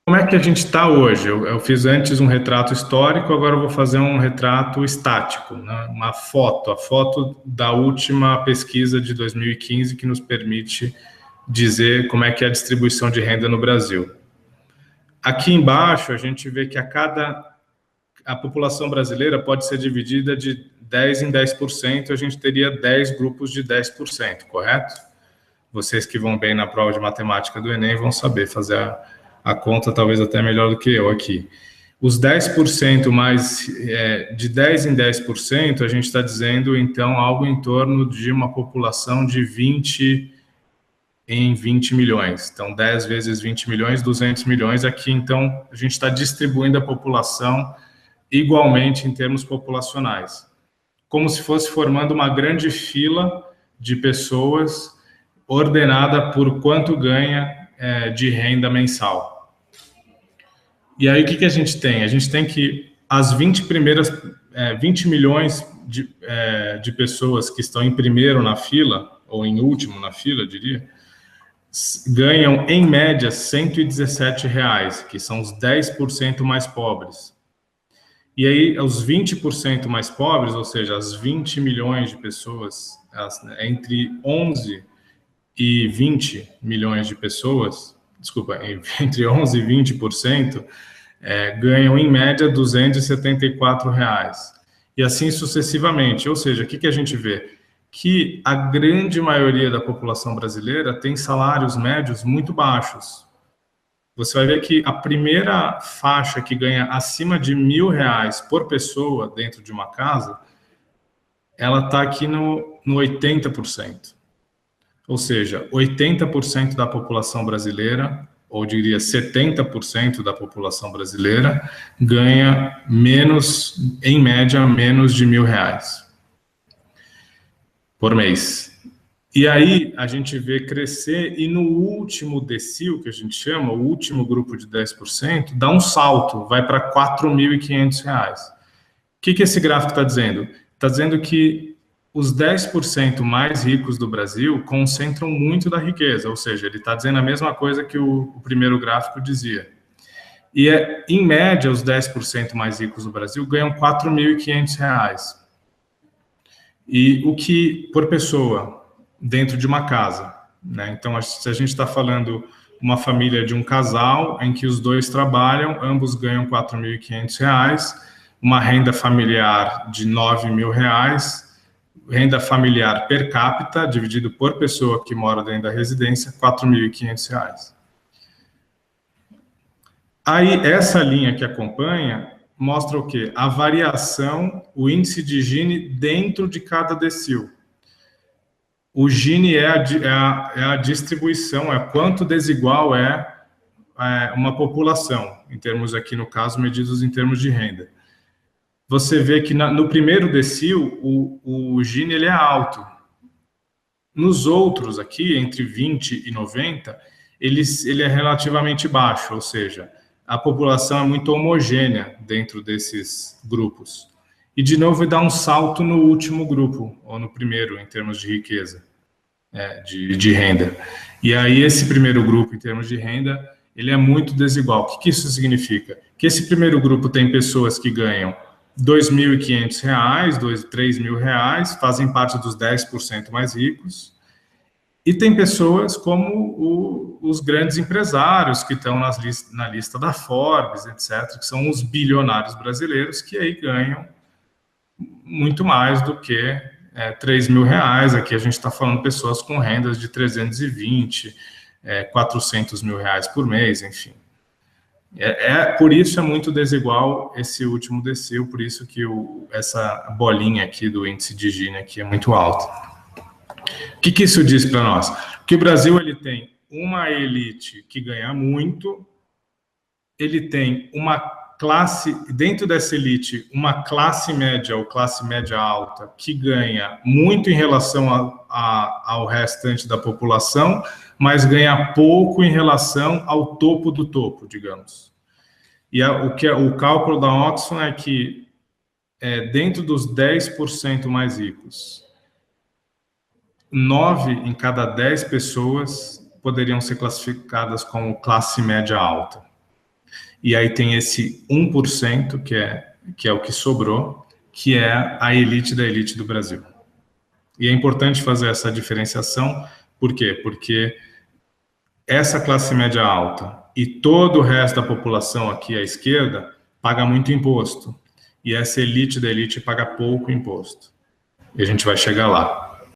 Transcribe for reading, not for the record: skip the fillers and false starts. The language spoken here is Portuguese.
Como é que a gente está hoje? Eu fiz antes um retrato histórico, agora eu vou fazer um retrato estático, né? Uma foto, a foto da última pesquisa de 2015 que nos permite dizer como é que é a distribuição de renda no Brasil. Aqui embaixo a gente vê que a população brasileira pode ser dividida de 10 em 10%, a gente teria 10 grupos de 10%, correto? Vocês que vão bem na prova de matemática do Enem vão saber fazer a conta talvez até melhor do que eu aqui. Os 10% mais, de 10 em 10%, a gente está dizendo, então, algo em torno de uma população de 20 em 20 milhões. Então, 10 vezes 20 milhões, 200 milhões. Aqui, então, a gente está distribuindo a população igualmente em termos populacionais. Como se fosse formando uma grande fila de pessoas ordenada por quanto ganha de renda mensal. E aí, o que a gente tem? A gente tem que as 20 milhões de pessoas que estão em primeiro na fila, ou em último na fila, eu diria, ganham, em média, R$ 117, que são os 10% mais pobres. E aí, os 20% mais pobres, ou seja, as 20 milhões de pessoas, entre 11 e 20 milhões de pessoas, desculpa, entre 11 e 20%, ganham, em média, R$ 274. E assim sucessivamente. Ou seja, o que a gente vê? Que a grande maioria da população brasileira tem salários médios muito baixos. Você vai ver que a primeira faixa que ganha acima de R$ 1.000 por pessoa dentro de uma casa, ela está aqui no 80%. Ou seja, 80% da população brasileira, ou diria 70% da população brasileira, ganha menos, em média, menos de R$ 1.000 por mês. E aí a gente vê crescer, e no último decil, que a gente chama, o último grupo de 10%, dá um salto, vai para R$ 4.500. O que esse gráfico está dizendo? Está dizendo que os 10% mais ricos do Brasil concentram muito da riqueza, ou seja, ele está dizendo a mesma coisa que o primeiro gráfico dizia. E, em média, os 10% mais ricos do Brasil ganham R$ 4.500. E o que, por pessoa, dentro de uma casa, né? Então, se a gente está falando uma família de um casal em que os dois trabalham, ambos ganham R$ 4.500, uma renda familiar de R$ 9.000, renda familiar per capita, dividido por pessoa que mora dentro da residência, R$ 4.500. Aí, essa linha que acompanha mostra o quê? A variação, o índice de Gini dentro de cada decil. O Gini é a distribuição, é quanto desigual é uma população, em termos aqui, no caso, medidos em termos de renda. Você vê que no primeiro decil, o Gini ele é alto. Nos outros aqui, entre 20 e 90, ele é relativamente baixo, ou seja, a população é muito homogênea dentro desses grupos. E, de novo, dá um salto no último grupo, ou no primeiro, em termos de riqueza, de renda. E aí, esse primeiro grupo, em termos de renda, ele é muito desigual. O que isso significa? Que esse primeiro grupo tem pessoas que ganham R$ 2.500, R$ 3.000, fazem parte dos 10% mais ricos, e tem pessoas como os grandes empresários que estão na lista da Forbes, etc., que são os bilionários brasileiros, que aí ganham muito mais do que R$ 3.000. Aqui a gente está falando de pessoas com rendas de 320, R$ 400 mil por mês, enfim. Por isso é muito desigual esse último decil, por isso que essa bolinha aqui do índice de Gini aqui é muito alta. O que isso diz para nós? Que o Brasil ele tem uma elite que ganha muito, ele tem uma classe, dentro dessa elite, uma classe média ou classe média alta que ganha muito em relação ao restante da população, mas ganha pouco em relação ao topo do topo, digamos. E o cálculo da Oxfam é que dentro dos 10% mais ricos, 9 em cada 10 pessoas poderiam ser classificadas como classe média alta. E aí tem esse 1%, que é o que sobrou, que é a elite da elite do Brasil. E é importante fazer essa diferenciação, por quê? Porque essa classe média alta e todo o resto da população aqui à esquerda paga muito imposto. E essa elite da elite paga pouco imposto. E a gente vai chegar lá.